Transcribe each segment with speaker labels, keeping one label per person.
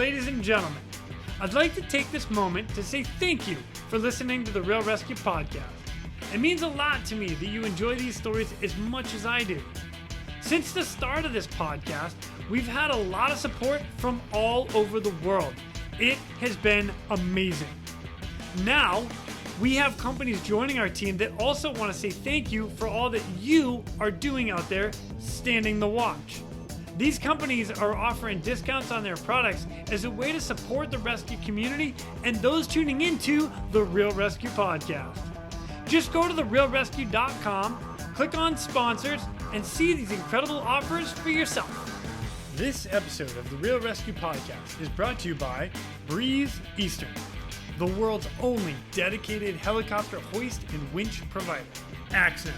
Speaker 1: ladies and gentlemen, I'd like to take this moment to say thank you for listening to the Real ResQ podcast. It means a lot to me that you enjoy these stories as much as I do. Since the start of this podcast, we've had a lot of support from all over the world. It has been amazing. Now, we have companies joining our team that also want to say thank you for all that you are doing out there standing the watch. These companies are offering discounts on their products as a way to support the rescue community and those tuning into the Real ResQ podcast. Just go to therealresq.com, click on sponsors, and see these incredible offers for yourself. This episode of the Real ResQ podcast is brought to you by Breeze Eastern, the world's only dedicated helicopter hoist and winch provider. Access,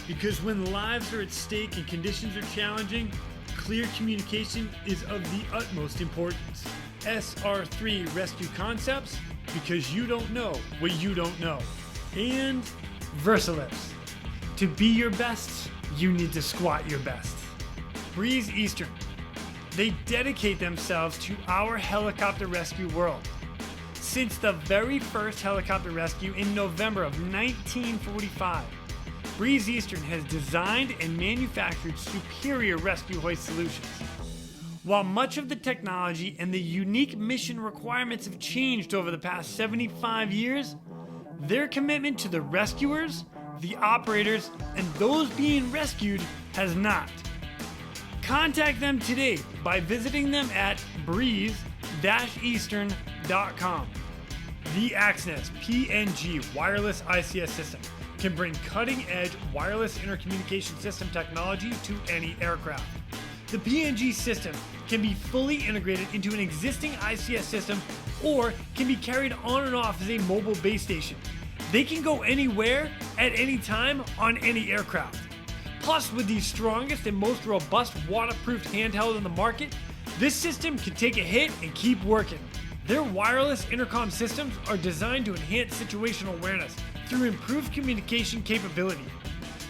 Speaker 1: because when lives are at stake and conditions are challenging, clear communication is of the utmost importance. SR3 Rescue Concepts, because you don't know what you don't know. And VersaLifts, to be your best, you need to squat your best. Breeze Eastern, they dedicate themselves to our helicopter rescue world. Since the very first helicopter rescue in November of 1945, Breeze Eastern has designed and manufactured superior rescue hoist solutions. While much of the technology and the unique mission requirements have changed over the past 75 years, their commitment to the rescuers, the operators, and those being rescued has not. Contact them today by visiting them at breeze-eastern.com. The Access PNG wireless ICS system can bring cutting-edge wireless intercommunication system technology to any aircraft. The PNG system can be fully integrated into an existing ICS system or can be carried on and off as a mobile base station. They can go anywhere at any time on any aircraft. Plus, with the strongest and most robust waterproof handheld in the market, this system can take a hit and keep working. Their wireless intercom systems are designed to enhance situational awareness through improved communication capability.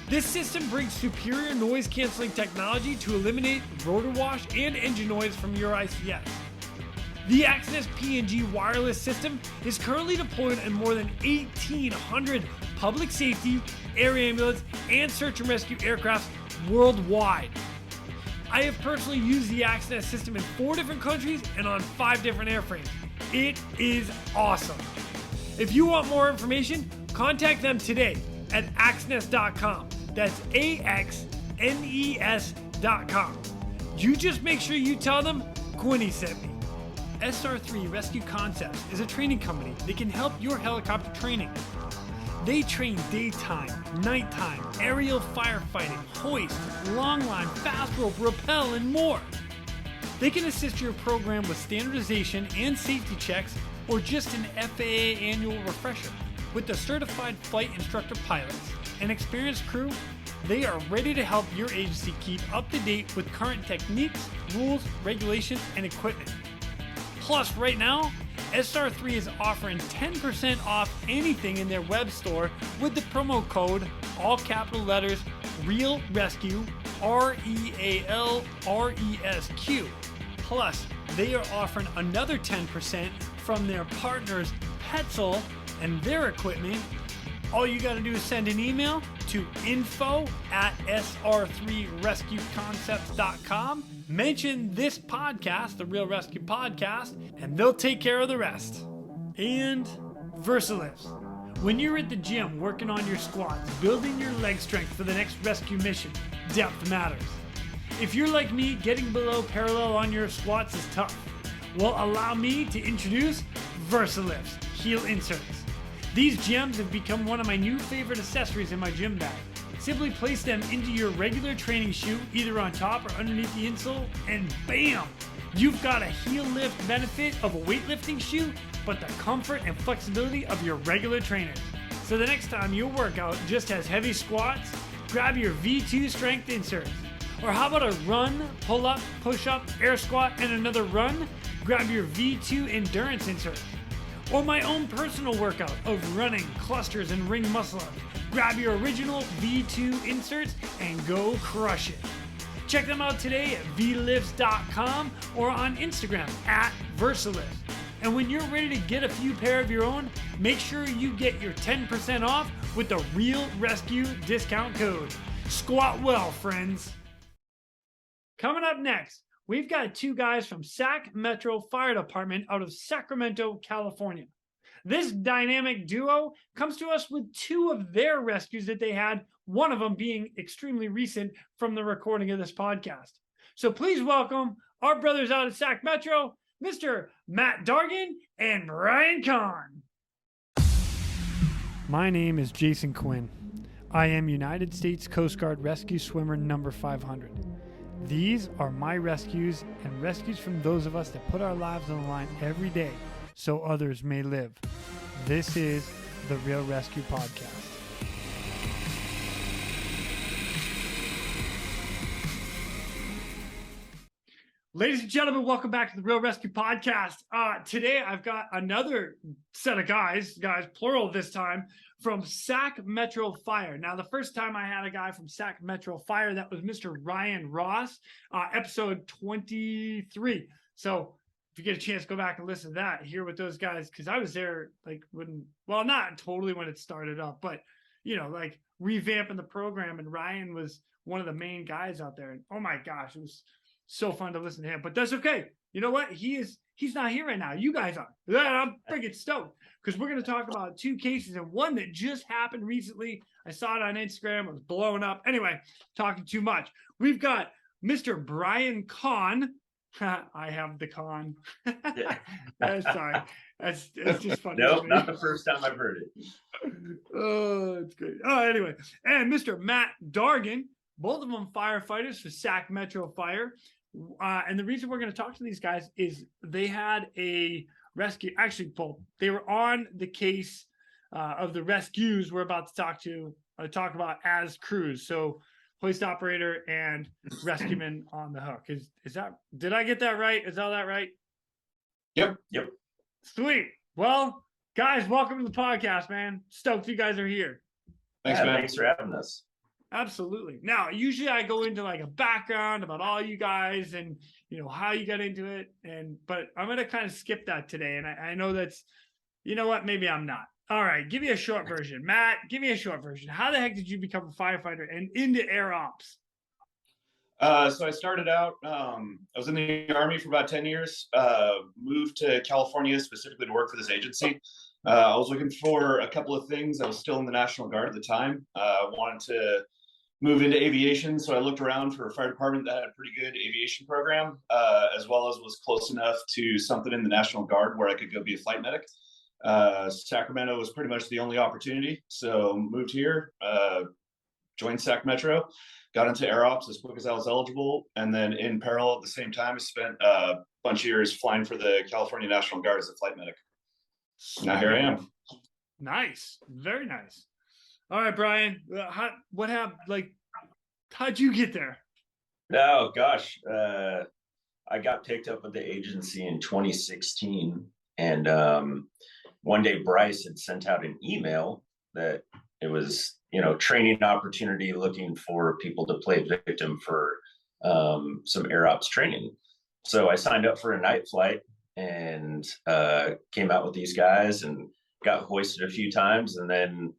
Speaker 1: This system brings superior noise canceling technology to eliminate rotor wash and engine noise from your ICS. The Access PNG wireless system is currently deployed in more than 1,800 public safety, air ambulance, and search and rescue aircrafts worldwide. I have personally used the Access system in 4 different countries and on 5 different airframes. It is awesome. If you want more information, contact them today at axnes.com. That's AXNES.com. You just make sure you tell them Quinny sent me. SR3 ResQ Concepts is a training company that can help your helicopter training. They train daytime, nighttime, aerial firefighting, hoist, long line, fast rope, rappel, and more. They can assist your program with standardization and safety checks or just an FAA annual refresher. With the certified flight instructor pilots and experienced crew, they are ready to help your agency keep up to date with current techniques, rules, regulations, and equipment. Plus, right now, SR3 is offering 10% off anything in their web store with the promo code, all capital letters, Real ResQ, REALRESQ. Plus, they are offering another 10% from their partners Petzl and their equipment. All you got to do is send an email to info@sr3rescueconcepts.com. Mention this podcast, the Real ResQ podcast, and they'll take care of the rest. And VersaLifts. When you're at the gym working on your squats, building your leg strength for the next rescue mission, depth matters. If you're like me, getting below parallel on your squats is tough. Well, allow me to introduce VersaLifts heel inserts. These gems have become one of my new favorite accessories in my gym bag. Simply place them into your regular training shoe, either on top or underneath the insole, and bam! You've got a heel lift benefit of a weightlifting shoe, but the comfort and flexibility of your regular trainers. So the next time your workout just has heavy squats, grab your V2 strength inserts. Or how about a run, pull up, push up, air squat, and another run? Grab your V2 endurance inserts. Or my own personal workout of running, clusters, and ring muscle ups. Grab your original V2 inserts and go crush it. Check them out today at vlifts.com or on Instagram at Versalist. And when you're ready to get a few pair of your own, make sure you get your 10% off with the Real ResQ discount code. Squat well, friends. Coming up next, we've got two guys from Sac Metro Fire Department out of Sacramento, California. This dynamic duo comes to us with two of their rescues that they had, one of them being extremely recent from the recording of this podcast. So please welcome our brothers out of Sac Metro, Mr. Matt Dargan and Brian Conn. My name is Jason Quinn. I am United States Coast Guard Rescue Swimmer number 500. These are my rescues and rescues from those of us that put our lives on the line every day so others may live. This is the Real ResQ Podcast. Ladies and gentlemen, welcome back to the Real ResQ Podcast. Today, I've got another set of guys, plural this time, from Sac Metro Fire. Now, the first time I had a guy from Sac Metro Fire, that was Mr. Ryan Ross, episode 23. So if you get a chance, go back and listen to that, hear what those guys, because I was there, like, not totally when it started up, but, like, revamping the program, and Ryan was one of the main guys out there. And oh my gosh, it was so fun to listen to him, but that's okay. You know what? He's not here right now. You guys are. I'm freaking stoked because we're going to talk about two cases and one that just happened recently. I saw it on Instagram. It was blowing up. Anyway, talking too much. We've got Mr. Brian Conn. I have the Conn. Sorry. It's just funny.
Speaker 2: Nope, not the first time I've heard it.
Speaker 1: Oh, it's great. Oh, anyway. And Mr. Matt Dargan, both of them firefighters for Sac Metro Fire. And the reason we're going to talk to these guys is they had a rescue. Actually, they were on the case of the rescues we're about to talk about as crews. So hoist operator and rescueman on the hook. Did I get that right? Is all that right?
Speaker 2: Yep.
Speaker 1: Sweet. Well, guys, welcome to the podcast, man. Stoked you guys are here.
Speaker 2: Thanks, man. Thanks for having us.
Speaker 1: Absolutely. Now, usually I go into like a background about all you guys and, how you got into it. But I'm going to kind of skip that today. And I know that's, you know what? Maybe I'm not. All right. Give me a short version. Matt, give me a short version. How the heck did you become a firefighter and into air ops?
Speaker 2: So I started out, I was in the Army for about 10 years, moved to California specifically to work for this agency. I was looking for a couple of things. I was still in the National Guard at the time. Wanted to move into aviation, so I looked around for a fire department that had a pretty good aviation program, as well as was close enough to something in the National Guard where I could go be a flight medic. Sacramento was pretty much the only opportunity, so moved here, joined Sac Metro, got into air ops as quick as I was eligible, and then in parallel at the same time, I spent a bunch of years flying for the California National Guard as a flight medic. Now here I am.
Speaker 1: Nice, very nice. All right, Brian, what happened? Like, how'd you get there?
Speaker 2: Oh, gosh. I got picked up with the agency in 2016. And one day Bryce had sent out an email that it was, training opportunity looking for people to play victim for some air ops training. So I signed up for a night flight and came out with these guys and got hoisted a few times, and then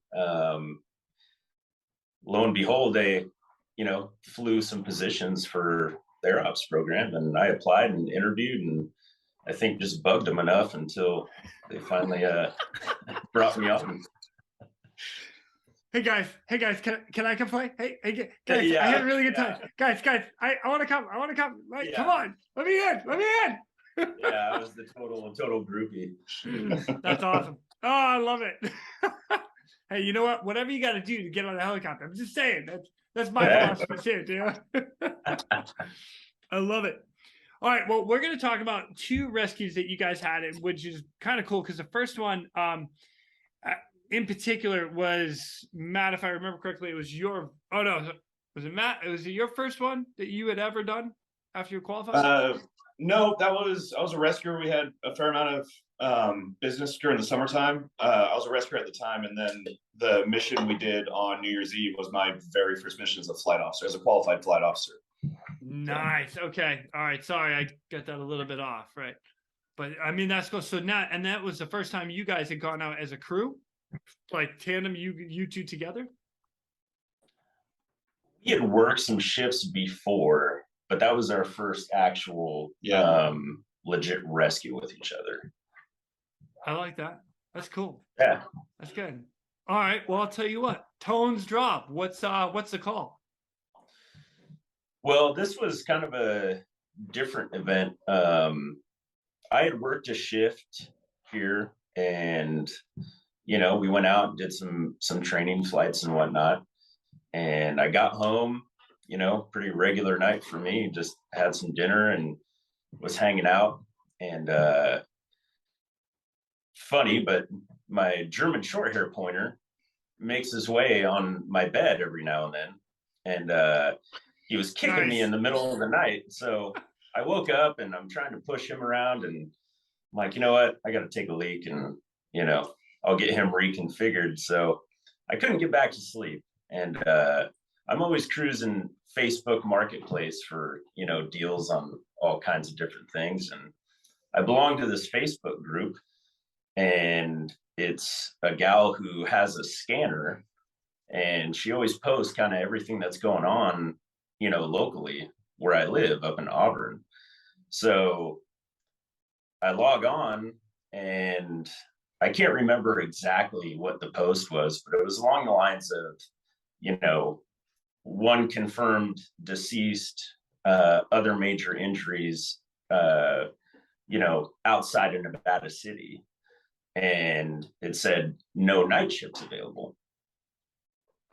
Speaker 2: lo and behold, they flew some positions for their ops program, and I applied and interviewed, and I think just bugged them enough until they finally brought me on.
Speaker 1: Hey guys, can I come play? Hey guys, yeah. I had a really good time. Guys, I want to come. Like, come on, let me in.
Speaker 2: Yeah, I was the total groupie.
Speaker 1: That's awesome. Oh, I love it. Hey, you know what? Whatever you got to do to get on the helicopter. I'm just saying. That's my philosophy too, dude. I love it. All right. Well, we're going to talk about two rescues that you guys had, which is kind of cool because the first one, in particular, was Matt. If I remember correctly, it was your. Oh no, was it Matt? Was it your first one that you had ever done after you qualified?
Speaker 2: No, I was a rescuer. We had a fair amount of business during the summertime. I was a rescuer at the time, and then the mission we did on New Year's Eve was my very first mission as a flight officer, as a qualified flight officer.
Speaker 1: Nice. Okay. All right. Sorry, I got that a little bit off. Right. But I mean, that's cool. So now, and that was the first time you guys had gone out as a crew, like tandem, you two together.
Speaker 2: We had worked some shifts before, but that was our first actual legit rescue with each other.
Speaker 1: I like that. That's cool.
Speaker 2: Yeah.
Speaker 1: That's good. All right. Well, I'll tell you what. Tones drop. What's the call?
Speaker 2: Well, this was kind of a different event. I had worked a shift here, and we went out and did some training flights and whatnot. And I got home, pretty regular night for me. Just had some dinner and was hanging out. And funny, but my German short hair pointer makes his way on my bed every now and then. And he was kicking me in the middle of the night. So I woke up and I'm trying to push him around, and I'm like, you know what? I got to take a leak, and, I'll get him reconfigured. So I couldn't get back to sleep. And I'm always cruising Facebook Marketplace for, deals on all kinds of different things. And I belong to this Facebook group, and it's a gal who has a scanner, and she always posts kind of everything that's going on, locally where I live up in Auburn. So I log on, and I can't remember exactly what the post was, but it was along the lines of, one confirmed deceased, other major injuries, outside of Nevada City. And it said no night shifts available.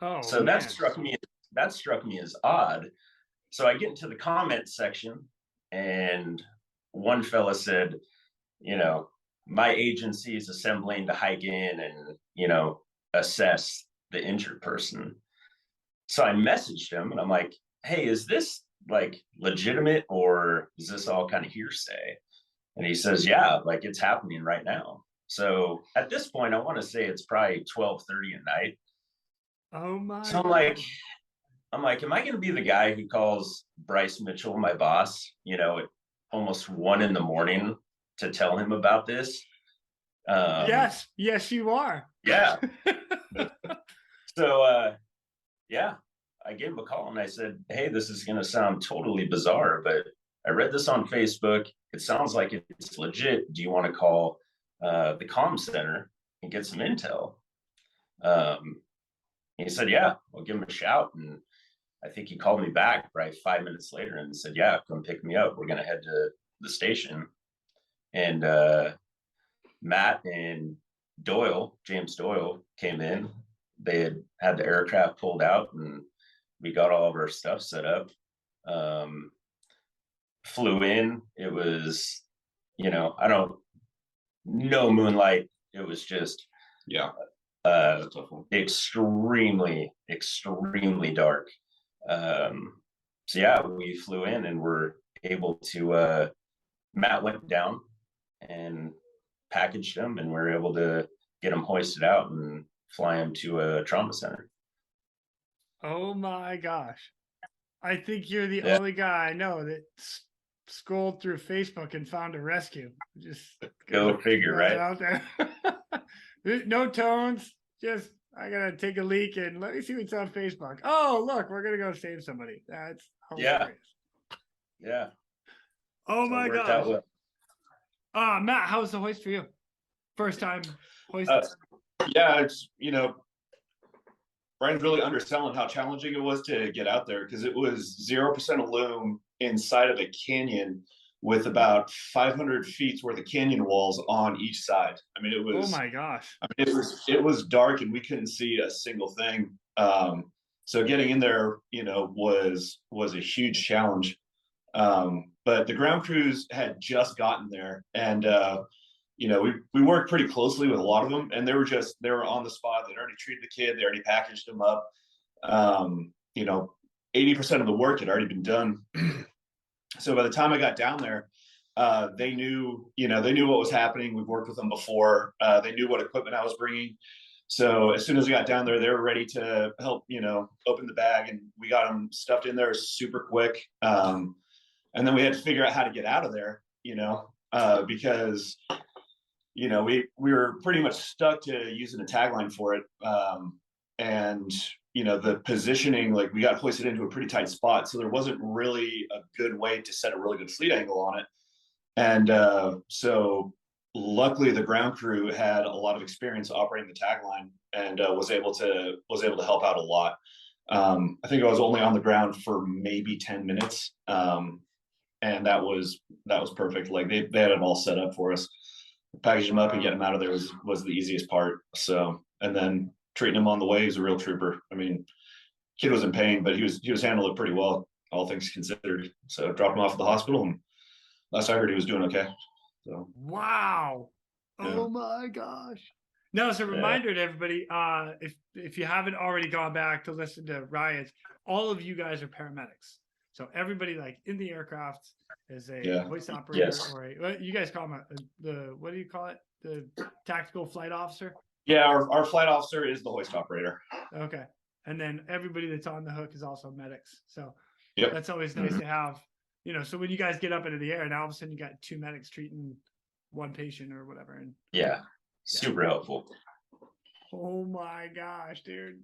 Speaker 1: Oh,
Speaker 2: so that struck me as odd. So I get into the comment section, and one fella said, my agency is assembling to hike in and, assess the injured person. So I messaged him, and I'm like, hey, is this like legitimate, or is this all kind of hearsay? And he says, yeah, like it's happening right now. So at this point, I want to say it's probably 12:30 at night.
Speaker 1: Oh my!
Speaker 2: So I'm like, am I going to be the guy who calls Bryce Mitchell, my boss, at almost 1 a.m. to tell him about this?
Speaker 1: Yes, you are.
Speaker 2: Yeah. So, yeah, I gave him a call and I said, hey, this is going to sound totally bizarre, but I read this on Facebook. It sounds like it's legit. Do you want to call the comm center and get some intel? He said, yeah, I'll give him a shout. And I think he called me back probably 5 minutes later and said, yeah, come pick me up. We're going to head to the station. And Matt and James Doyle came in. They had the aircraft pulled out, and we got all of our stuff set up. Flew in. It was, I don't know moonlight. It was just, extremely, extremely dark. So yeah, we flew in and were able to, Matt went down and packaged him, and we were able to get him hoisted out and fly him to a trauma center.
Speaker 1: Oh my gosh. I think you're the only guy I know that scrolled through Facebook and found a rescue. Just
Speaker 2: go figure, right?
Speaker 1: Out there. No tones, just I gotta take a leak and let me see what's on Facebook. Oh, look, we're gonna go save somebody. That's hilarious.
Speaker 2: Yeah.
Speaker 1: Oh so my gosh. Well. Matt, how was the hoist for you? First time hoist?
Speaker 2: Yeah, it's Brian's really underselling how challenging it was to get out there, because it was 0% loom inside of a canyon with about 500 feet worth of canyon walls on each side. I mean, it was.
Speaker 1: Oh my gosh!
Speaker 2: I mean, it was dark and we couldn't see a single thing. So getting in there, was a huge challenge. But the ground crews had just gotten there, and we worked pretty closely with a lot of them, and they were on the spot. They'd already treated the kid. They already packaged him up. 80% of the work had already been done. So by the time I got down there, they knew what was happening. We've worked with them before. They knew what equipment I was bringing. So as soon as we got down there, they were ready to help, open the bag, and we got them stuffed in there super quick. And then we had to figure out how to get out of there, because we were pretty much stuck to using a tagline for it, and the positioning, like we got hoisted into a pretty tight spot, so there wasn't really a good way to set a really good fleet angle on it. And so luckily the ground crew had a lot of experience operating the tagline, and was able to help out a lot. I think I was only on the ground for maybe 10 minutes, and that was perfect. Like they had it all set up for us. Packaging them up and getting them out of there was the easiest part. So, and then treating him on the way, he's a real trooper. I mean, kid was in pain, but he was handling it pretty well, all things considered. So dropped him off at the hospital, and last I heard, he was doing okay. So
Speaker 1: wow. Yeah. Oh my gosh. No, it's a reminder to everybody, if you haven't already gone back to listen to Ryan's, all of you guys are paramedics. So everybody like in the aircraft is a hoist operator, or what you guys call them, what do you call it? The tactical flight officer?
Speaker 2: Yeah, our flight officer is the hoist operator.
Speaker 1: Okay. And then everybody that's on the hook is also medics. So that's always nice to have, so when you guys get up into the air and all of a sudden you got 2 medics treating 1 patient or whatever. And
Speaker 3: super helpful.
Speaker 1: Oh my gosh, dude.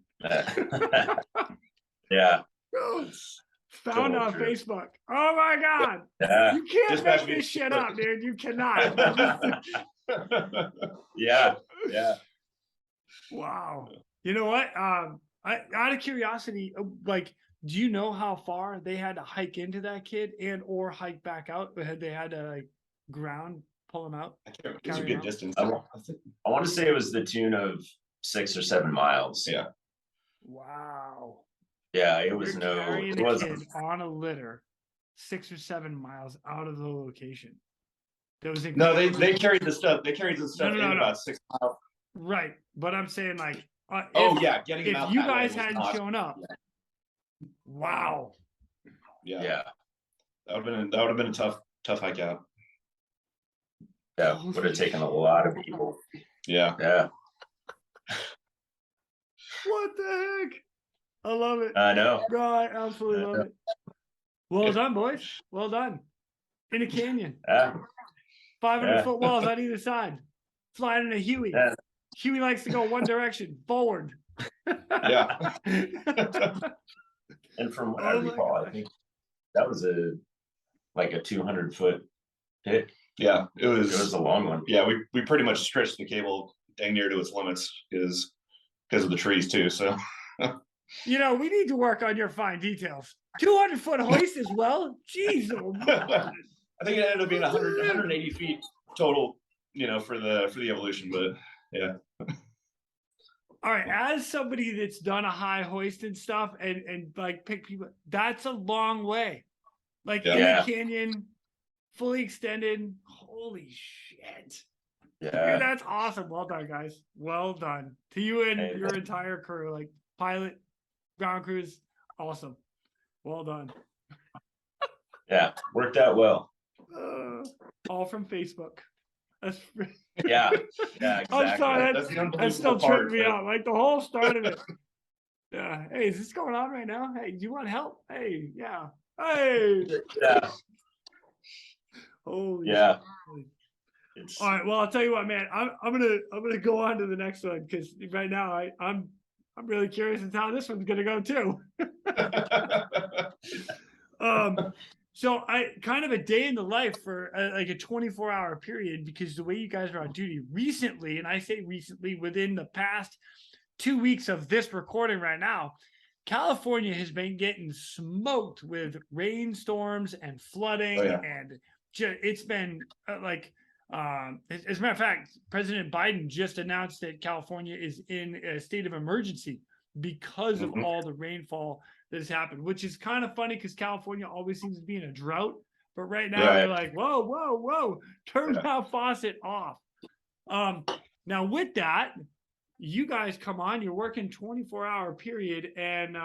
Speaker 3: Yeah.
Speaker 1: Found on Facebook. Oh my God. You can't make this shit up, dude. You cannot.
Speaker 3: Yeah.
Speaker 1: Wow. You know what? Out of curiosity, like, do you know how far they had to hike into that kid and or hike back out? Had they had to like ground pull him out?
Speaker 2: It's a good distance.
Speaker 3: I want to say it was the tune of 6 or 7 miles.
Speaker 2: Yeah.
Speaker 1: Wow.
Speaker 3: Yeah, it was
Speaker 1: carrying a kid on a litter 6 or 7 miles out of the location. There was
Speaker 2: they carried the stuff. They carried the stuff in about 6 miles.
Speaker 1: Right, but I'm saying like,
Speaker 2: getting him out.
Speaker 1: If you guys hadn't shown up, wow.
Speaker 2: Yeah. That would have been a tough hike out.
Speaker 3: Yeah, would have taken a lot of people.
Speaker 2: Yeah.
Speaker 1: What the heck? I love it.
Speaker 3: I know.
Speaker 1: No, I absolutely love it. Well done, boys. Well done. In a canyon. 500-foot walls on either side. Flying in a Huey. Huey likes to go one direction, forward.
Speaker 2: Yeah.
Speaker 3: And from what I recall, I think that was a 200-foot hit.
Speaker 2: Yeah, it was
Speaker 3: a long one.
Speaker 2: Yeah, we pretty much stretched the cable dang near to its limits because of the trees too. So
Speaker 1: we need to work on your fine details. 200-foot hoist as well. Jeez,
Speaker 2: I think it ended up being 180 feet total, for the evolution, but yeah.
Speaker 1: All right, as somebody that's done a high hoist and stuff and like pick people, that's a long way. Like in a canyon, fully extended. Holy shit.
Speaker 3: Yeah.
Speaker 1: Dude, that's awesome. Well done, guys. Well done. To you and your entire crew, like pilot, ground crews, awesome. Well done.
Speaker 3: Yeah, worked out well.
Speaker 1: All from Facebook. That's
Speaker 3: yeah, exactly.
Speaker 1: I'm sorry, that's still tripping me out. Like the whole start of it. Yeah. Hey, is this going on right now? Hey, do you want help? Hey, yeah. Hey.
Speaker 3: Yeah.
Speaker 1: Holy
Speaker 3: yeah.
Speaker 1: All right. Well, I'll tell you what, man. I'm gonna go on to the next one because right now I'm really curious as to how this one's gonna go too. So I kind of a day in the life for like a 24-hour period, because the way you guys are on duty recently, and I say recently, within the past 2 weeks of this recording right now, California has been getting smoked with rainstorms and flooding, and it's been as a matter of fact, President Biden just announced that California is in a state of emergency because of all the rainfall that has happened, which is kind of funny because California always seems to be in a drought, but right now they're like, whoa, turn that faucet off. Now with that, you guys come on, you're working 24-hour period, and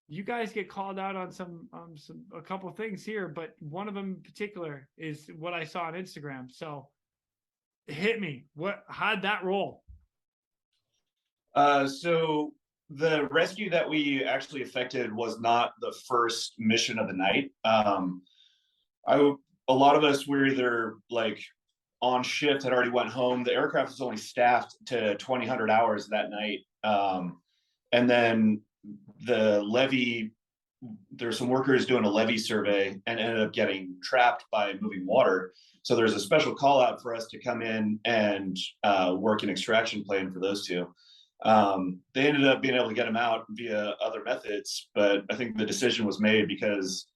Speaker 1: you guys get called out on a couple things here, but one of them in particular is what I saw on Instagram. So hit me. How'd that roll?
Speaker 2: So the rescue that we actually effected was not the first mission of the night. I a lot of us were either like on shift, had already went home. The aircraft was only staffed to 2,000 hours that night. And then the levee, there's some workers doing a levee survey and ended up getting trapped by moving water. So there's a special call out for us to come in and work an extraction plan for those two. They ended up being able to get them out via other methods, but I think the decision was made because,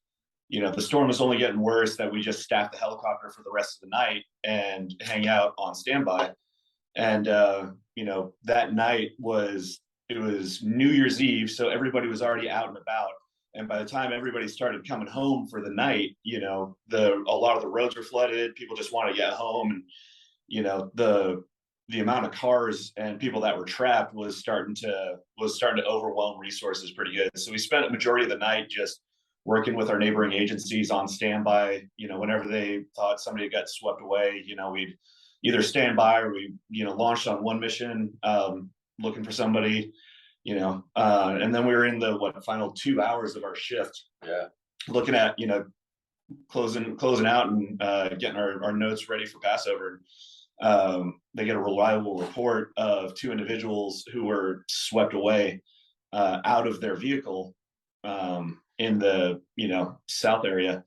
Speaker 2: you know, the storm was only getting worse, that we just staffed the helicopter for the rest of the night and hang out on standby. And you know, that night was New Year's Eve, so everybody was already out and about. And by the time everybody started coming home for the night, you know, a lot of the roads were flooded. People just wanted to get home, and you know, the amount of cars and people that were trapped was starting to overwhelm resources pretty good. So we spent a majority of the night just working with our neighboring agencies on standby. You know, whenever they thought somebody got swept away, you know, we'd either stand by or we, you know, launched on one mission, looking for somebody, you know, and then we were in the final 2 hours of our shift, looking at, you know, closing out and getting our notes ready for Passover. They get a reliable report of 2 individuals who were swept away out of their vehicle in the, you know, south area.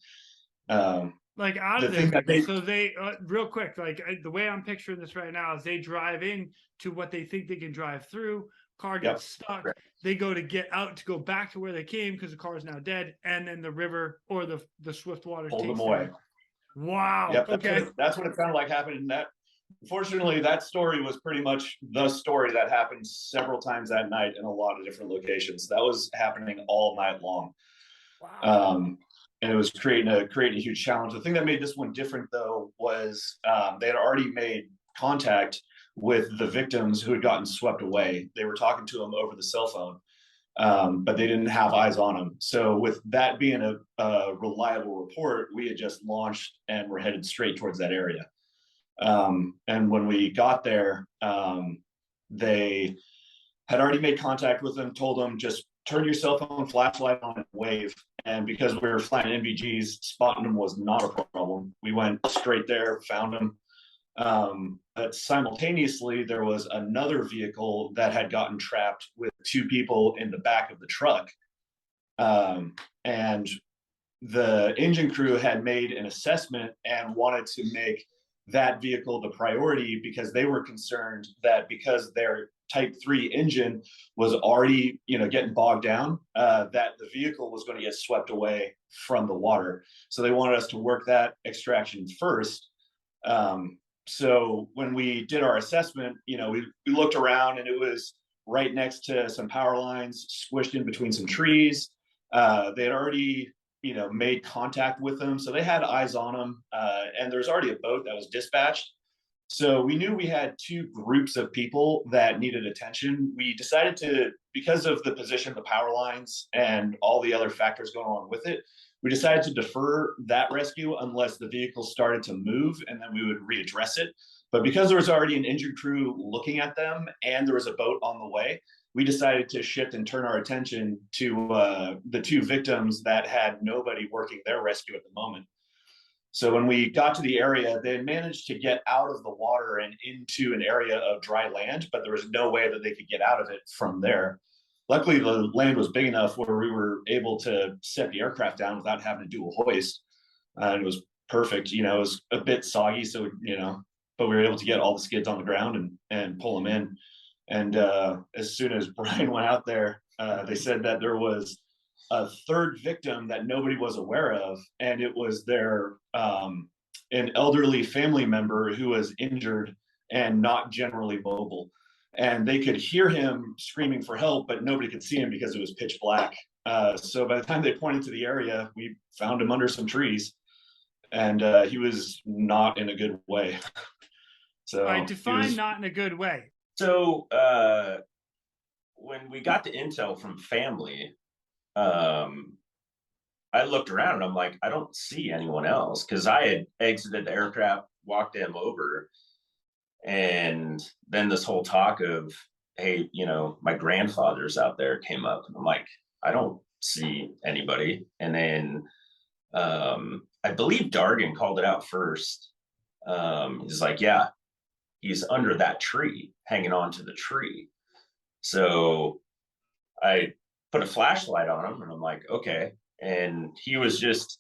Speaker 1: Like out of there. So they, real quick, like the way I'm picturing this right now is they drive in to what they think they can drive through. Car gets stuck. Right. They go to get out to go back to where they came because the car is now dead, and then the river or the swift water
Speaker 2: pulled them away.
Speaker 1: Wow.
Speaker 2: Yep.
Speaker 1: Okay.
Speaker 2: That's what it sounded like happened in that. Unfortunately, that story was pretty much the story that happened several times that night in a lot of different locations. That was happening all night long. Wow. And it was creating a huge challenge. The thing that made this one different, though, was they had already made contact with the victims who had gotten swept away. They were talking to them over the cell phone, but they didn't have eyes on them. So with that being a reliable report, we had just launched and were headed straight towards that area. And when we got there, they had already made contact with them, told them just turn your cell phone flashlight on and wave. And because we were flying NVGs, spotting them was not a problem. We went straight there, found them. But simultaneously, there was another vehicle that had gotten trapped with 2 people in the back of the truck. And the engine crew had made an assessment and wanted to make that vehicle the priority because they were concerned that because their Type 3 engine was already, you know, getting bogged down, that the vehicle was going to get swept away from the water. So they wanted us to work that extraction first. So when we did our assessment, you know, we looked around and it was right next to some power lines, squished in between some trees. They had already, you know, made contact with them. So they had eyes on them. And there's already a boat that was dispatched. So we knew we had 2 groups of people that needed attention. We decided to, because of the position of the power lines and all the other factors going along with it, we decided to defer that rescue unless the vehicle started to move, and then we would readdress it. But because there was already an engine crew looking at them and there was a boat on the way, we decided to shift and turn our attention to the 2 victims that had nobody working their rescue at the moment. So when we got to the area, they had managed to get out of the water and into an area of dry land, but there was no way that they could get out of it from there. Luckily, the land was big enough where we were able to set the aircraft down without having to do a hoist. And it was perfect. You know, it was a bit soggy, so, you know, but we were able to get all the skids on the ground and pull them in. And as soon as Brian went out there, they said that there was a 3rd victim that nobody was aware of, and it was their an elderly family member who was injured and not generally mobile. And they could hear him screaming for help, but nobody could see him because it was pitch black. So by the time they pointed to the area, we found him under some trees, and he was not in a good way. So
Speaker 1: I define not in a good way.
Speaker 3: So when we got the intel from family, I looked around and I'm like, I don't see anyone else, because I had exited the aircraft, walked them over, and then this whole talk of, hey, you know, my grandfather's out there came up, and I'm like, I don't see anybody. And then I believe Dargan called it out first. He's like, yeah, he's under that tree, hanging onto the tree. So I put a flashlight on him and I'm like, okay. And he was just,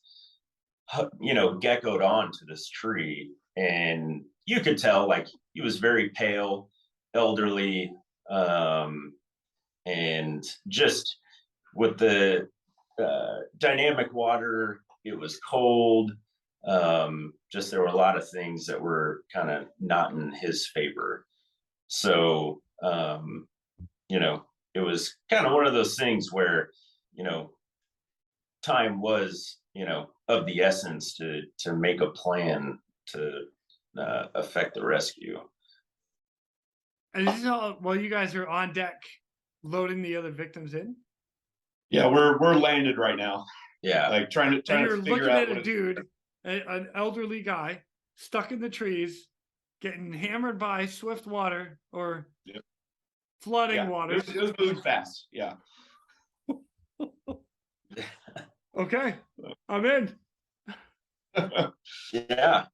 Speaker 3: geckoed onto this tree. And you could tell, like, he was very pale, elderly, and just with the dynamic water, it was cold. Just there were a lot of things that were kind of not in his favor. So, it was kind of one of those things where, time was, of the essence to make a plan to affect the rescue.
Speaker 1: And this is all while you guys are on deck loading the other victims in?
Speaker 2: Yeah, we're landed right now.
Speaker 3: Yeah.
Speaker 2: Like trying to
Speaker 1: you're
Speaker 2: figure
Speaker 1: looking
Speaker 2: out
Speaker 1: at a dude, an elderly guy, stuck in the trees, getting hammered by swift water or flooding water.
Speaker 2: It was moving fast. Yeah.
Speaker 1: Okay, I'm in.
Speaker 3: Yeah.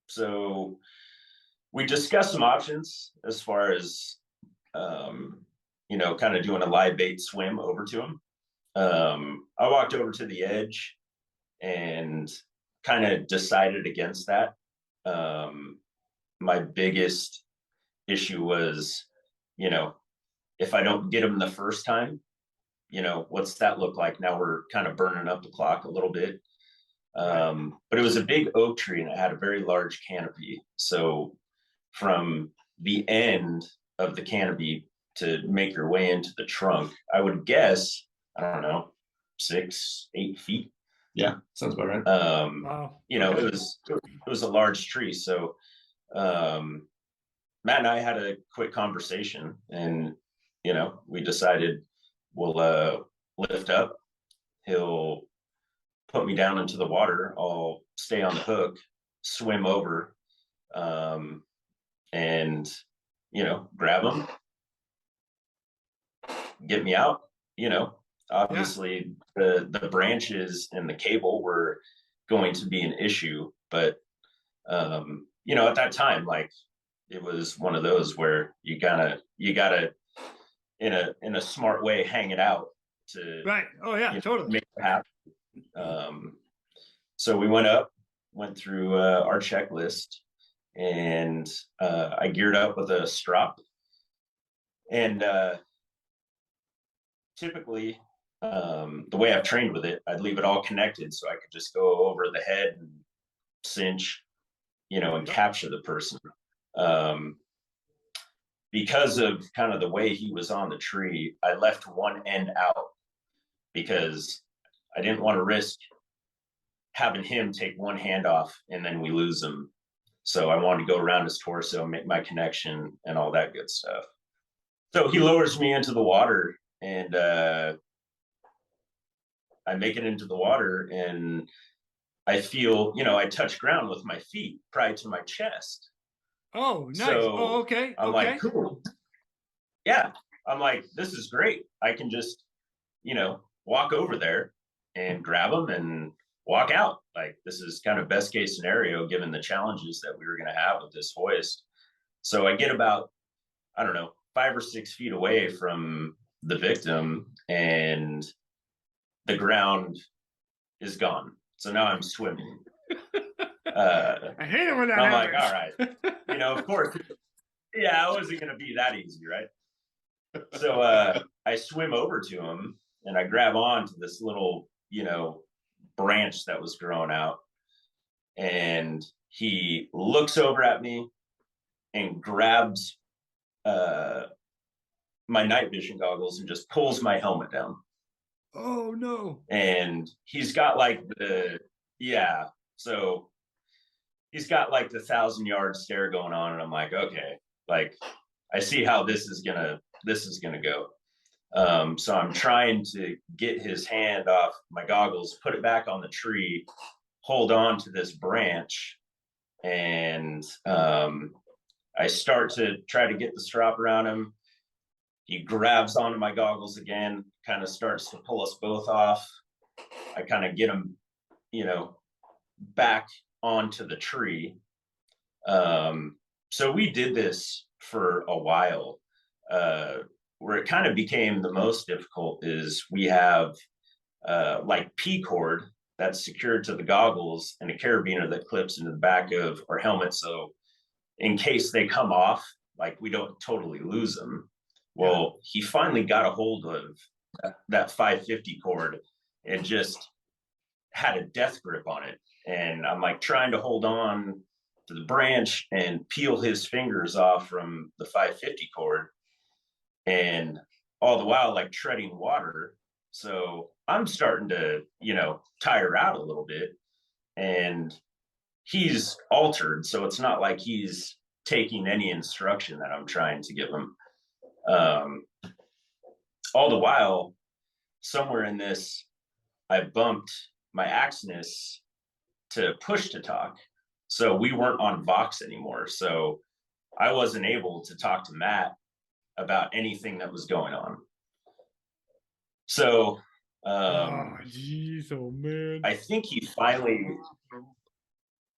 Speaker 3: So we discussed some options as far as, kind of doing a live bait swim over to him. I walked over to the edge and kind of decided against that. My biggest issue was, if I don't get him the first time, what's that look like? Now we're kind of burning up the clock a little bit. But it was a big oak tree and it had a very large canopy. So from the end of the canopy to make your way into the trunk, I would guess, I don't know, 6-8 feet.
Speaker 2: Yeah, sounds about right.
Speaker 1: Wow.
Speaker 3: It was a large tree. So Matt and I had a quick conversation and, we decided we'll lift up. He'll put me down into the water. I'll stay on the hook, swim over, and, grab him, get me out. Obviously the branches and the cable were going to be an issue, but, at that time, like, it was one of those where you gotta in a smart way hang it out to
Speaker 1: right. Oh yeah, totally
Speaker 3: make it happen. So we went through our checklist, and I geared up with a strop, and typically the way I've trained with it, I'd leave it all connected so I could just go over the head and cinch, and capture the person. Because of kind of the way he was on the tree, I left one end out because I didn't want to risk having him take one hand off and then we lose him. So I wanted to go around his torso, make my connection and all that good stuff. So he lowers me into the water, and I make it into the water, and I feel, I touch ground with my feet prior to my chest.
Speaker 1: Oh, nice.
Speaker 3: So
Speaker 1: Okay.
Speaker 3: I'm like, cool. Yeah. I'm like, this is great. I can just, walk over there and grab them and walk out. Like, this is kind of best case scenario given the challenges that we were going to have with this hoist. So I get about, I don't know, 5 or 6 feet away from the victim, and the ground is gone. So now I'm swimming.
Speaker 1: I hate it when that
Speaker 3: I'm
Speaker 1: happens.
Speaker 3: like, all right, of course, yeah, it wasn't going to be that easy, right? So I swim over to him and I grab on to this little, branch that was growing out, and he looks over at me and grabs my night vision goggles and just pulls my helmet down.
Speaker 1: Oh no.
Speaker 3: And he's got like so he's got like the 1,000-yard stare going on, and I'm like, okay, like, I see how this is gonna go. So I'm trying to get his hand off my goggles, put it back on the tree, hold on to this branch, and I start to try to get the strap around him. He grabs onto my goggles again, kind of starts to pull us both off. I kind of get him, you know, back onto the tree. So we did this for a while. Where it kind of became the most difficult is we have like P cord that's secured to the goggles and a carabiner that clips into the back of our helmet. So in case they come off, like we don't totally lose them. Well, he finally got a hold of that 550 cord and just had a death grip on it. And I'm like trying to hold on to the branch and peel his fingers off from the 550 cord. And all the while, like treading water. So I'm starting to, you know, tire out a little bit. And he's altered. So it's not like he's taking any instruction that I'm trying to give him. All the while, somewhere in this, I bumped my Axnis to push to talk. So we weren't on Vox anymore. So I wasn't able to talk to Matt about anything that was going on. So
Speaker 1: oh man.
Speaker 3: I think he finally,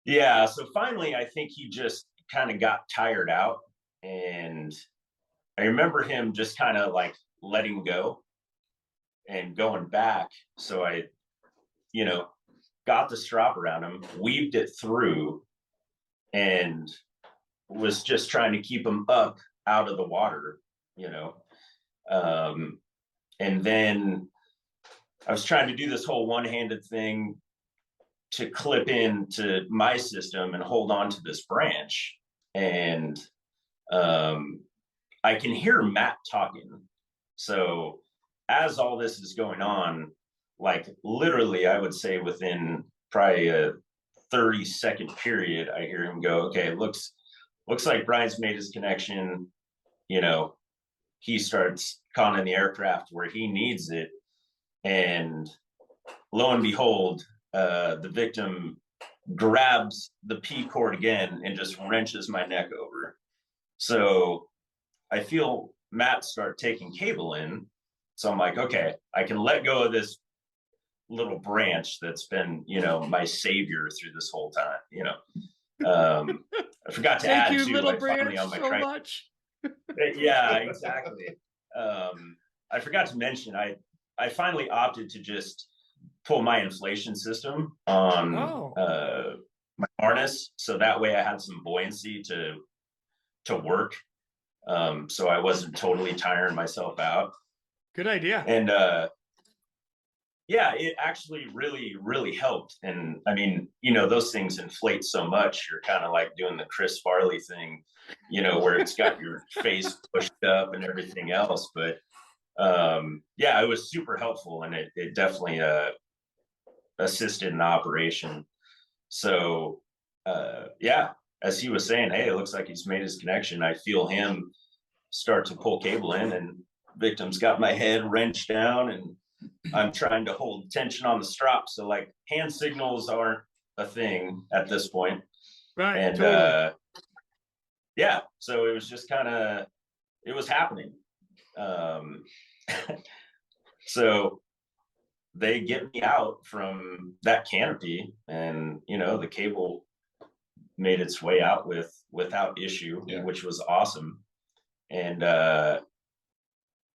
Speaker 3: yeah, so finally I think he just kind of got tired out. And I remember him just kind of like letting go and going back. So I, you know, got the strap around him, weaved it through, and was just trying to keep him up out of the water, you know. And then I was trying to do this whole one-handed thing to clip into my system and hold on to this branch. And I can hear Matt talking. So as all this is going on, like literally, I would say within probably a 30-second period, I hear him go, okay, looks like Brian's made his connection. You know, he starts conning the aircraft where he needs it. And lo and behold, the victim grabs the P cord again and just wrenches my neck over. So I feel Matt start taking cable in. So I'm like, okay, I can let go of this little branch that's been, you know, my savior through this whole time, you know. I forgot to add
Speaker 1: you,
Speaker 3: too,
Speaker 1: little
Speaker 3: I finally
Speaker 1: branch,
Speaker 3: on my
Speaker 1: so much.
Speaker 3: Yeah, exactly. I forgot to mention, I finally opted to just pull my inflation system on my harness, so that way I had some buoyancy to work. So I wasn't totally tiring myself out.
Speaker 1: Good idea.
Speaker 3: And yeah, it actually really helped. And I mean, you know, those things inflate so much, you're kind of like doing the Chris Farley thing, you know, where it's got your face pushed up and everything else. But yeah, it was super helpful, and it definitely assisted in operation. So yeah, as he was saying, hey, it looks like he's made his connection, I feel him start to pull cable in, and victim's got my head wrenched down, and I'm trying to hold tension on the strap. So like hand signals aren't a thing at this point.
Speaker 1: Right.
Speaker 3: And
Speaker 1: totally.
Speaker 3: yeah, so it was just kind of, it was happening. So they get me out from that canopy, and you know, the cable made its way out without issue, which was awesome. And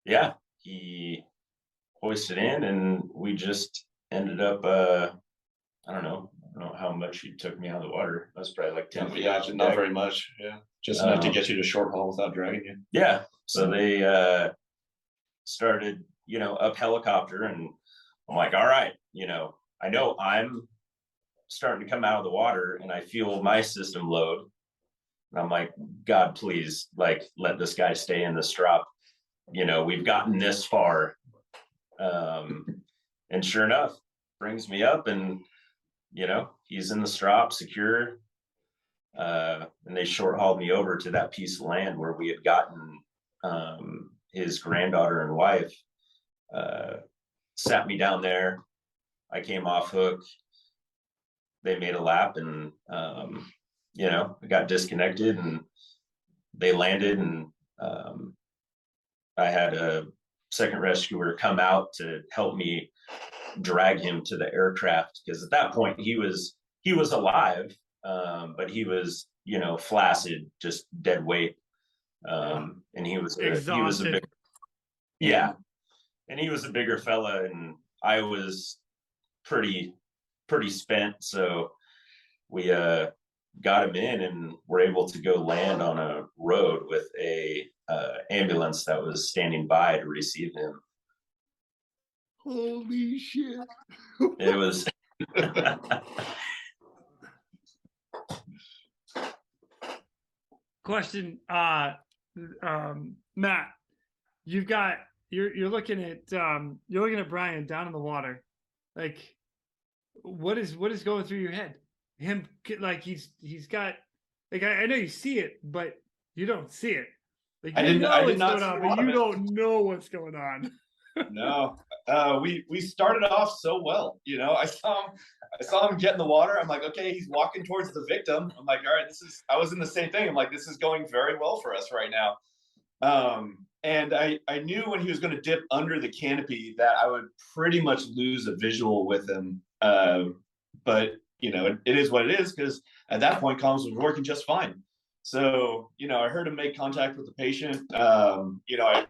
Speaker 3: yeah, he hoisted in, and we just ended up I don't know how much he took me out of the water. That's probably like 10 feet.
Speaker 2: Yeah, not very much. Yeah, just enough to get you to short haul without dragging you.
Speaker 3: Yeah, so they started, you know, up helicopter, and I'm like, all right, you know I'm starting to come out of the water, and I feel my system load, and I'm like, God, please, like, let this guy stay in the strop. You know, we've gotten this far. And sure enough, brings me up, and you know, he's in the strop, secure. And they short hauled me over to that piece of land where we had gotten his granddaughter and wife. Sat me down there. I came off hook. They made a lap, and you know, I got disconnected, and they landed, and I had a second rescuer come out to help me drag him to the aircraft, because at that point he was alive, but he was, you know, flaccid, just dead weight. And he was a big, yeah, and he was a bigger fella, and I was pretty spent. So we got him in and were able to go land on a road with a ambulance that was standing by to receive him.
Speaker 4: Holy shit.
Speaker 3: It was
Speaker 1: Question, Matt, you're looking at Brian down in the water. Like, what is going through your head? Him, like, he's got, like, I know you see it, but you don't see it. Like,
Speaker 2: I did not see
Speaker 1: but you don't know what's going on.
Speaker 2: No, we started off so well. You know, I saw him get in the water. I'm like, okay, he's walking towards the victim. I'm like, all right, I was in the same thing. I'm like, this is going very well for us right now. And I knew when he was going to dip under the canopy that I would pretty much lose a visual with him. But you know, it is what it is, because at that point, comms was working just fine. So, you know, I heard him make contact with the patient. You know,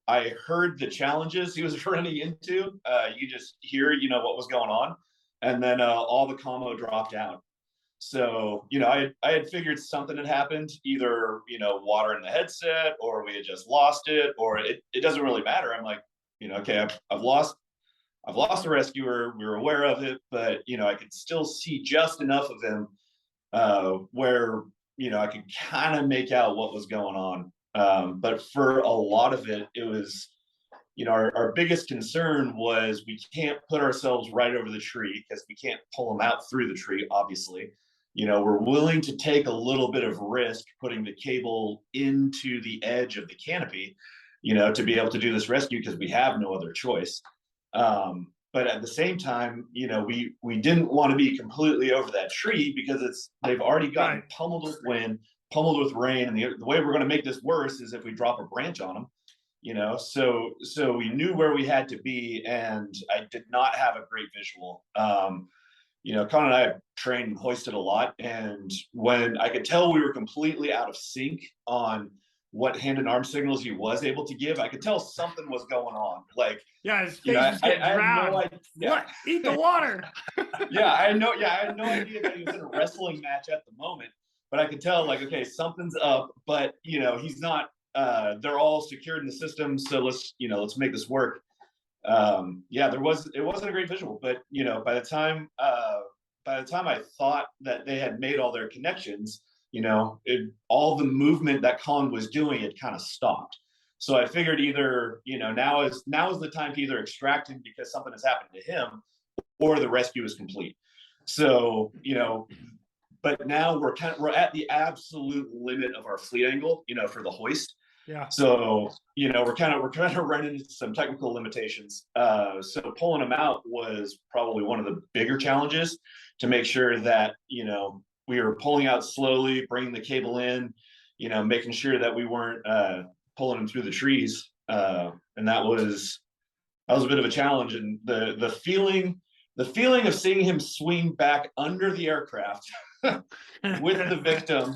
Speaker 2: I heard the challenges he was running into. You just hear, you know, what was going on. And then all the commo dropped out. So, you know, I had figured something had happened, either, you know, water in the headset, or we had just lost it, or it doesn't really matter. I'm like, you know, okay, I've lost a rescuer. We were aware of it, but, you know, I could still see just enough of him where, you know, I could kind of make out what was going on. But for a lot of it, it was, you know, our biggest concern was we can't put ourselves right over the tree, because we can't pull them out through the tree, obviously. You know, we're willing to take a little bit of risk putting the cable into the edge of the canopy, you know, to be able to do this rescue, because we have no other choice. But at the same time, you know, we didn't want to be completely over that tree, because they've already gotten pummeled with wind, pummeled with rain, and the way we're going to make this worse is if we drop a branch on them. You know, so we knew where we had to be, and I did not have a great visual. You know, Conn and I have trained and hoisted a lot, and when I could tell we were completely out of sync on what hand and arm signals he was able to give, I could tell something was going on. Like,
Speaker 1: Yeah, his face
Speaker 2: you know,
Speaker 1: was getting drowned.
Speaker 2: no idea.
Speaker 1: What? Eat the water.
Speaker 2: I had no idea that he was in a wrestling match at the moment, but I could tell, like, okay, something's up, but, you know, he's not. They're all secured in the system, so let's make this work. It wasn't a great visual, but, you know, by the time I thought that they had made all their connections, you know, all the movement that Conn was doing had kind of stopped. So I figured either, you know, now is the time to either extract him because something has happened to him, or the rescue is complete. So, you know, but now we're at the absolute limit of our fleet angle, you know, for the hoist.
Speaker 1: Yeah.
Speaker 2: So, you know, we're kind of running into some technical limitations. So pulling them out was probably one of the bigger challenges, to make sure that, you know, we were pulling out slowly, bringing the cable in, you know, making sure that we weren't pulling them through the trees. And that was a bit of a challenge. And the feeling of seeing him swing back under the aircraft with the victim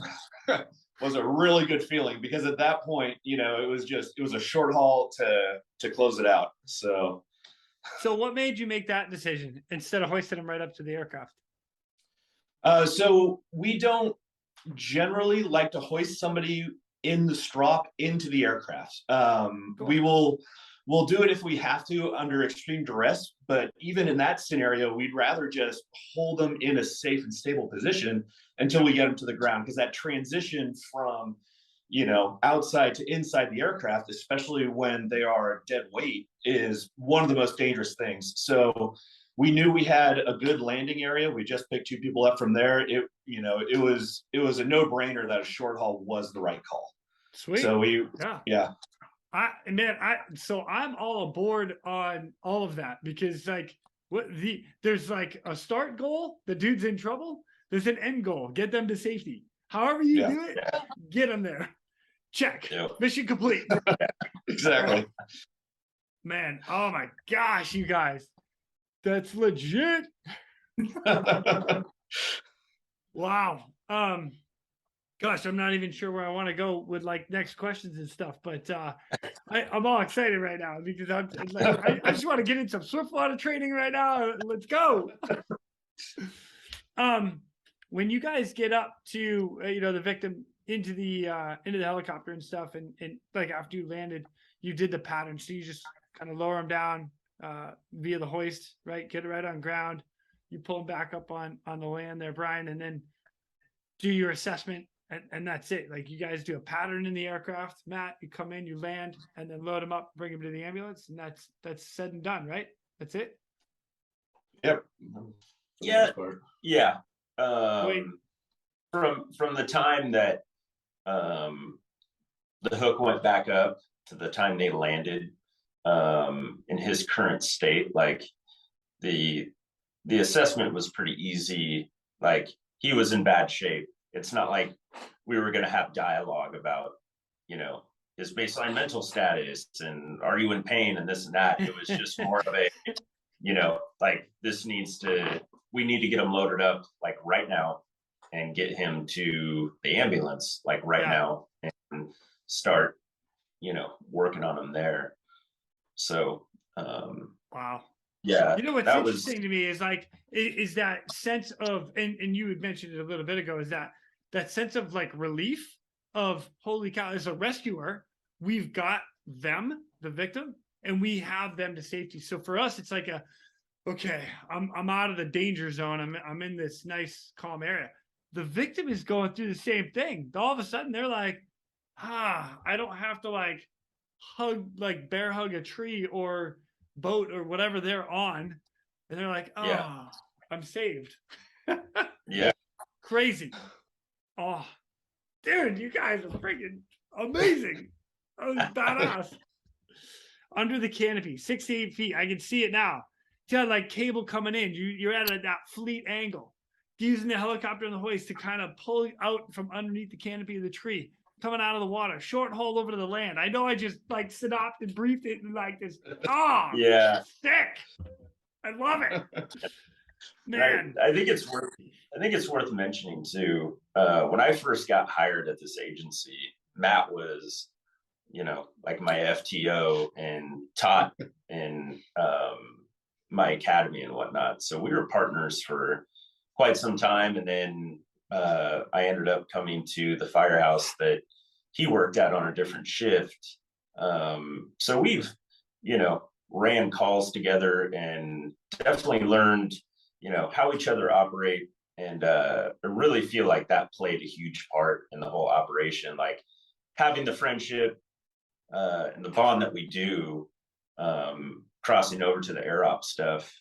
Speaker 2: was a really good feeling, because at that point, you know, it was a short haul to close it out. So
Speaker 1: what made you make that decision instead of hoisting him right up to the aircraft?
Speaker 2: So we don't generally like to hoist somebody in the strop into the aircraft. Cool. We'll do it if we have to under extreme duress, but even in that scenario, we'd rather just hold them in a safe and stable position until we get them to the ground, because that transition from, you know, outside to inside the aircraft, especially when they are dead weight, is one of the most dangerous things. So we knew we had a good landing area. We just picked 2 people up from there. It was a no-brainer that a short haul was the right call.
Speaker 1: Sweet.
Speaker 2: So yeah.
Speaker 1: So I'm all aboard on all of that, because like there's like a start goal, the dude's in trouble. There's an end goal, get them to safety. However you do it, get them there. Check. Yep. Mission complete.
Speaker 2: Exactly.
Speaker 1: Man, oh my gosh, you guys. That's legit. Wow. Gosh, I'm not even sure where I want to go with like next questions and stuff, but I'm all excited right now because I just want to get in some swiftwater training right now. Let's go. When you guys get up to the victim into the helicopter and stuff, and like after you landed, you did the pattern, so you just kind of lower them down via the hoist, right? Get it right on ground. You pull them back up on the land there, Brian, and then do your assessment, and that's it. Like you guys do a pattern in the aircraft, Matt. You come in, you land, and then load them up, bring them to the ambulance, and that's said and done, right? That's it.
Speaker 2: Yep.
Speaker 3: Yeah. From the time that the hook went back up to the time they landed, in his current state, like the assessment was pretty easy. Like he was in bad shape. It's not like we were going to have dialogue about, his baseline mental status and are you in pain and this and that. It was just more of a, like we need to get him loaded up like right now and get him to the ambulance like right now and start, working on him there. So,
Speaker 1: wow.
Speaker 3: Yeah.
Speaker 1: What's interesting to me is like, is that sense of, and you had mentioned it a little bit ago, is that sense of like relief of holy cow, as a rescuer, we've got them, the victim, and we have them to safety. So for us, it's like okay, I'm out of the danger zone. I'm in this nice calm area. The victim is going through the same thing. All of a sudden they're like, I don't have to like bear hug a tree or boat or whatever they're on, and they're like, I'm saved.
Speaker 3: Yeah.
Speaker 1: Crazy. Oh, dude, you guys are freaking amazing. That was badass. Under the canopy, 6 to 8 feet. I can see it now. You got like cable coming in. You're at that fleet angle, using the helicopter and the hoist to kind of pull out from underneath the canopy of the tree, coming out of the water, short haul over to the land. I know I just like stopped and briefed it and like this. Sick. I love it. Man.
Speaker 3: I think it's worth mentioning too. When I first got hired at this agency, Matt was, like my FTO and taught in my academy and whatnot. So we were partners for quite some time. And then I ended up coming to the firehouse that he worked at on a different shift. So we've, ran calls together and definitely learned, how each other operate. And I really feel like that played a huge part in the whole operation. Like having the friendship and the bond that we do, crossing over to the air op stuff,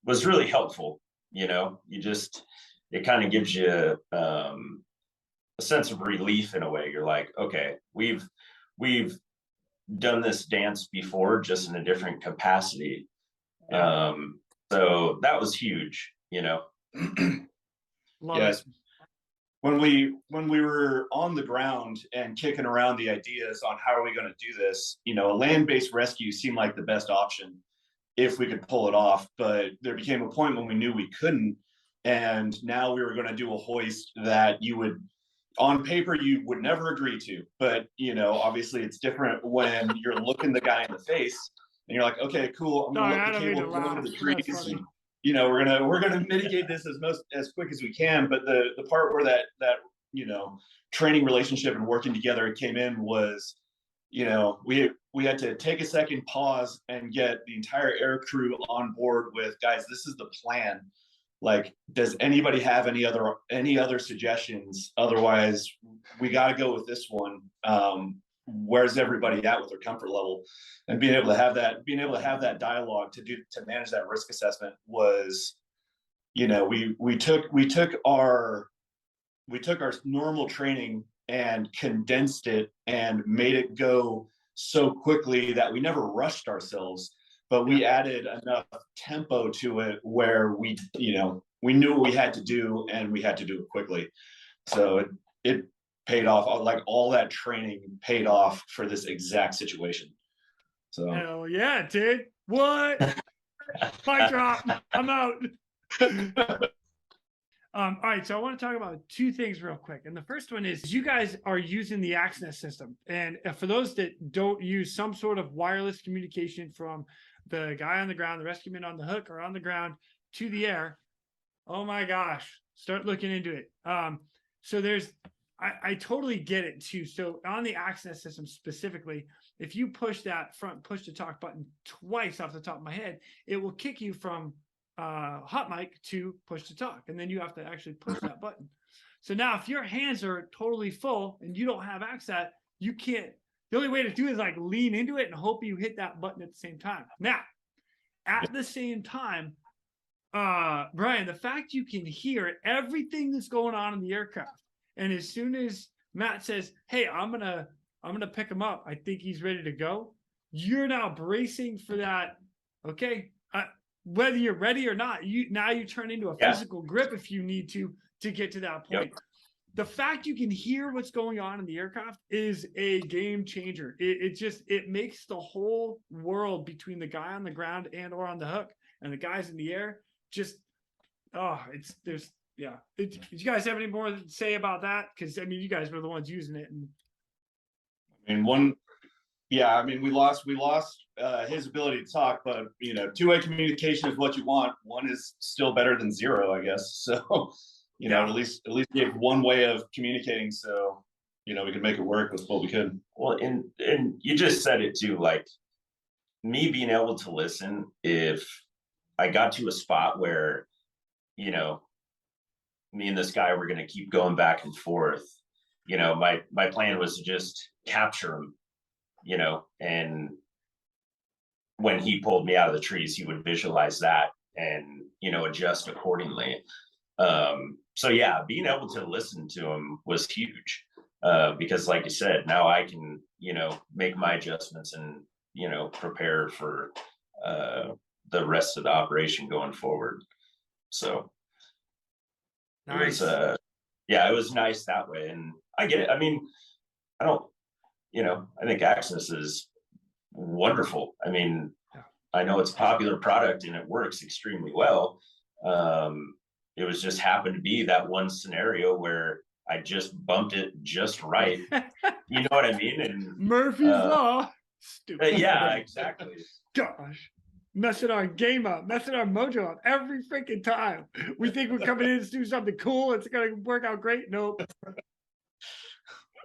Speaker 3: was really helpful. It kind of gives you a sense of relief in a way. You're like, okay, we've done this dance before, just in a different capacity. So that was huge,
Speaker 2: Yes. When we were on the ground and kicking around the ideas on how are we going to do this, a land-based rescue seemed like the best option if we could pull it off. But there became a point when we knew we couldn't. And now we were going to do a hoist that on paper, you would never agree to. But, obviously it's different when you're looking the guy in the face and you're like, okay, cool. I'm going to look the cable, go into the trees. We're gonna mitigate this as quick as we can. But the part where that training relationship and working together came in was, we had to take a second, pause, and get the entire air crew on board with, guys, this is the plan. Like, does anybody have any other suggestions? Otherwise, we got to go with this one. Where's everybody at with their comfort level? And being able to have that dialogue to manage that risk assessment was, we took our normal training and condensed it and made it go so quickly that we never rushed ourselves, but we added enough tempo to it where we knew what we had to do and we had to do it quickly. So it paid off. Like all that training paid off for this exact situation. So
Speaker 1: hell yeah, dude. What? Mic drop. I'm out. All right, so I want to talk about two things real quick. And the first one is you guys are using the Axnet system. And for those that don't use some sort of wireless communication from the guy on the ground, the rescue man on the hook or on the ground to the air, oh my gosh, start looking into it. So I totally get it too. So on the Axnet system specifically, if you push that front push to talk button twice off the top of my head, it will kick you from hot mic to push to talk, and then you have to actually push that button. So now if your hands are totally full and you don't have access, you can't. The only way to do it is like lean into it and hope you hit that button at the same time. Now at the same time, Brian, the fact you can hear everything that's going on in the aircraft, and as soon as Matt says, hey, I'm gonna pick him up, I think he's ready to go, you're now bracing for that. Okay, whether you're ready or not, you turn into a physical grip if you need to get to that point. Yep. The fact you can hear what's going on in the aircraft is a game changer. It makes the whole world between the guy on the ground and or on the hook and the guys in the air just, did you guys have any more to say about that? Because I mean, you guys were the ones using it. And
Speaker 2: we lost his ability to talk, but two-way communication is what you want. One is still better than zero, I guess. So, at least we have one way of communicating, so we can make it work with what we could.
Speaker 3: Well, and you just said it too, like me being able to listen. If I got to a spot where, me and this guy were going to keep going back and forth, my plan was to just capture him. And when he pulled me out of the trees, he would visualize that and, adjust accordingly. So yeah, being able to listen to him was huge, because like you said, now I can, make my adjustments and, prepare for, the rest of the operation going forward. So nice. It was nice that way. And I get it. I mean, I think Axis is wonderful. I mean, I know it's a popular product and it works extremely well. It was just happened to be that one scenario where I just bumped it just right. You know what I mean? And
Speaker 1: Murphy's Law. Stupid.
Speaker 3: Yeah, exactly.
Speaker 1: Gosh. Messing our game up, messing our mojo up every freaking time. We think we're coming in to do something cool. It's going to work out great. Nope.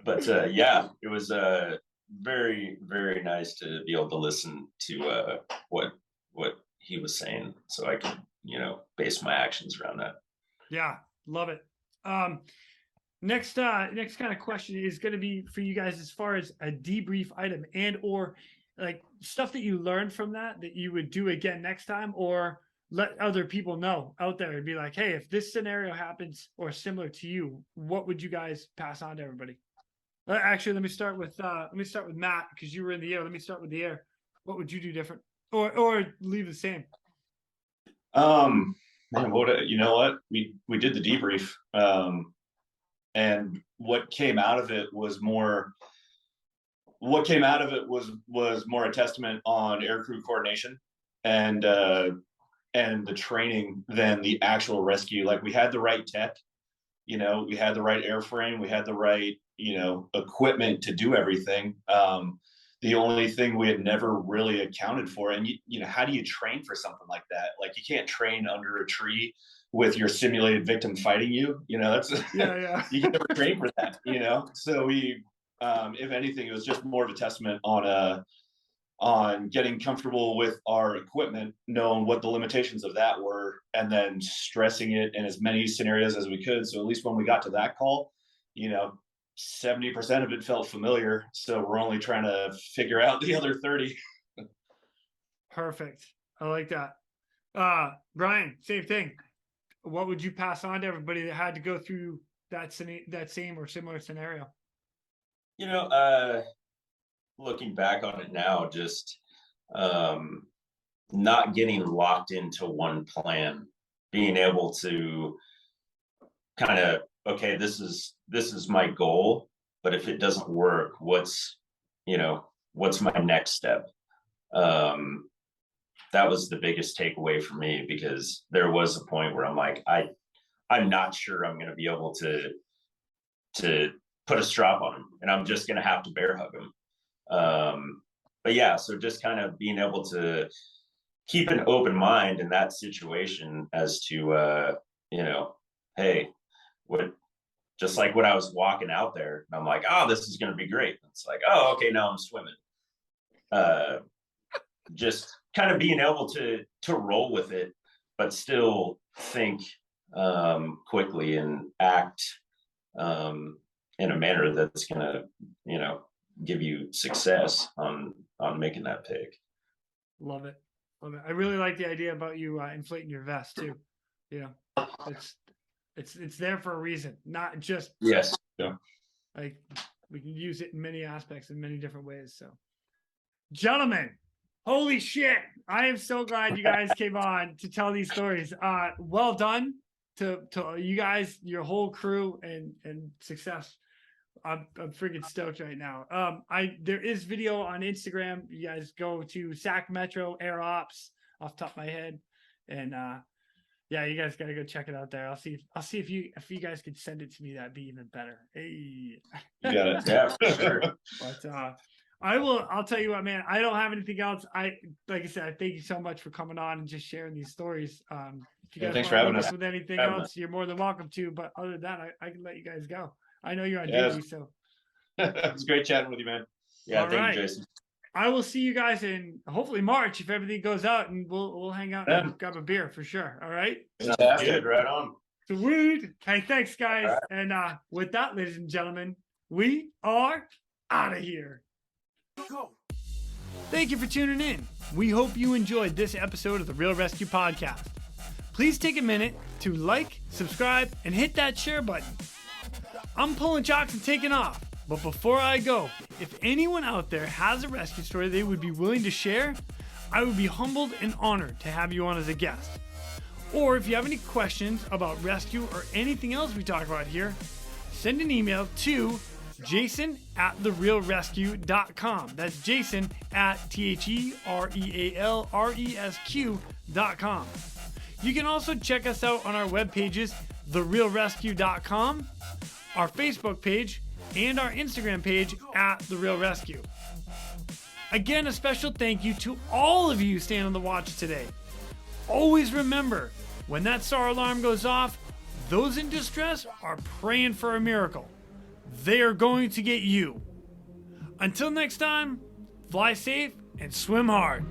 Speaker 3: But it was very, very nice to be able to listen to what he was saying, so I could, base my actions around that.
Speaker 1: Yeah, love it. Next kind of question is going to be for you guys as far as a debrief item and or like stuff that you learned from that you would do again next time, or let other people know out there and be like, hey, if this scenario happens or similar to you, what would you guys pass on to everybody? Actually, let me start with Matt, because you were in the air. Let me start with the air. What would you do different, or leave the same?
Speaker 2: Man, you know what? We did the debrief, and what came out of it was more. What came out of it was more a testament on aircrew coordination and the training than the actual rescue. Like, we had the right tech, we had the right airframe, we had the right equipment to do everything. The only thing we had never really accounted for, and how do you train for something like that? Like, you can't train under a tree with your simulated victim fighting you. That's
Speaker 1: yeah.
Speaker 2: You can never train for that. So we, if anything, it was just more of a testament on getting comfortable with our equipment, knowing what the limitations of that were, and then stressing it in as many scenarios as we could. So at least when we got to that call, 70% of it felt familiar. So we're only trying to figure out the other 30.
Speaker 1: Perfect. I like that. Brian, same thing. What would you pass on to everybody that had to go through that same or similar scenario?
Speaker 3: Looking back on it now, just not getting locked into one plan, being able to kind of, okay, this is my goal, but if it doesn't work, what's my next step? that was the biggest takeaway for me, because there was a point where I'm like, I'm not sure I'm going to be able to put a strap on him, and I'm just going to have to bear hug him. But yeah, so just kind of being able to keep an open mind in that situation as to, you know, hey, just like when I was walking out there, and I'm like, oh, this is going to be great. It's like, oh, okay, now I'm swimming. Just kind of being able to roll with it, but still think quickly and act in a manner that's going to, you know, give you success on making that pick.
Speaker 1: Love it. Love it. I really like the idea about you inflating your vest too. You know, it's there for a reason, not just
Speaker 3: Yes.
Speaker 2: Yeah.
Speaker 1: like we can use it in many aspects in many different ways. So, gentlemen, holy shit! I am so glad you guys came on to tell these stories. Well done to you guys, your whole crew, and success. I'm freaking stoked right now. There is video on Instagram. You guys go to Sac Metro Air Ops off the top of my head, and yeah, you guys gotta go check it out there. I'll see if you guys could send it to me. That'd be even better. Hey,
Speaker 2: You got it.
Speaker 3: Yeah, for sure.
Speaker 1: But I'll tell you what, man. I don't have anything else. Like I said, I thank you so much for coming on and just sharing these stories. If you guys
Speaker 2: Thanks for
Speaker 1: want to
Speaker 2: having
Speaker 1: look
Speaker 2: us.
Speaker 1: up with anything else, you're more than welcome to. But other than that, I can let you guys go. I know you're on duty, so
Speaker 2: It's great chatting with you, man.
Speaker 3: Yeah,
Speaker 1: All
Speaker 3: thank
Speaker 1: right.
Speaker 3: you, Jason.
Speaker 1: I will see you guys in hopefully March if everything goes out, and we'll hang out and grab a beer for sure. All right.
Speaker 3: Sounds good. Right on.
Speaker 1: Sweet. Hey, thanks, guys.
Speaker 3: All right.
Speaker 1: And with that, ladies and gentlemen, we are out of here.
Speaker 4: Go.
Speaker 1: Thank you for tuning in. We hope you enjoyed this episode of the Real Rescue Podcast. Please take a minute to like, subscribe, and hit that share button. I'm pulling chocks and taking off. But before I go, if anyone out there has a rescue story they would be willing to share, I would be humbled and honored to have you on as a guest. Or if you have any questions about rescue or anything else we talk about here, send an email to jason@therealresq.com. That's Jason at TheRealResq.com. You can also check us out on our web pages, therealresq.com, our Facebook page, and our Instagram page @TheRealResq. Again, a special thank you to all of you staying on the watch today. Always remember, when that SAR alarm goes off, those in distress are praying for a miracle. They are going to get you. Until next time, fly safe and swim hard.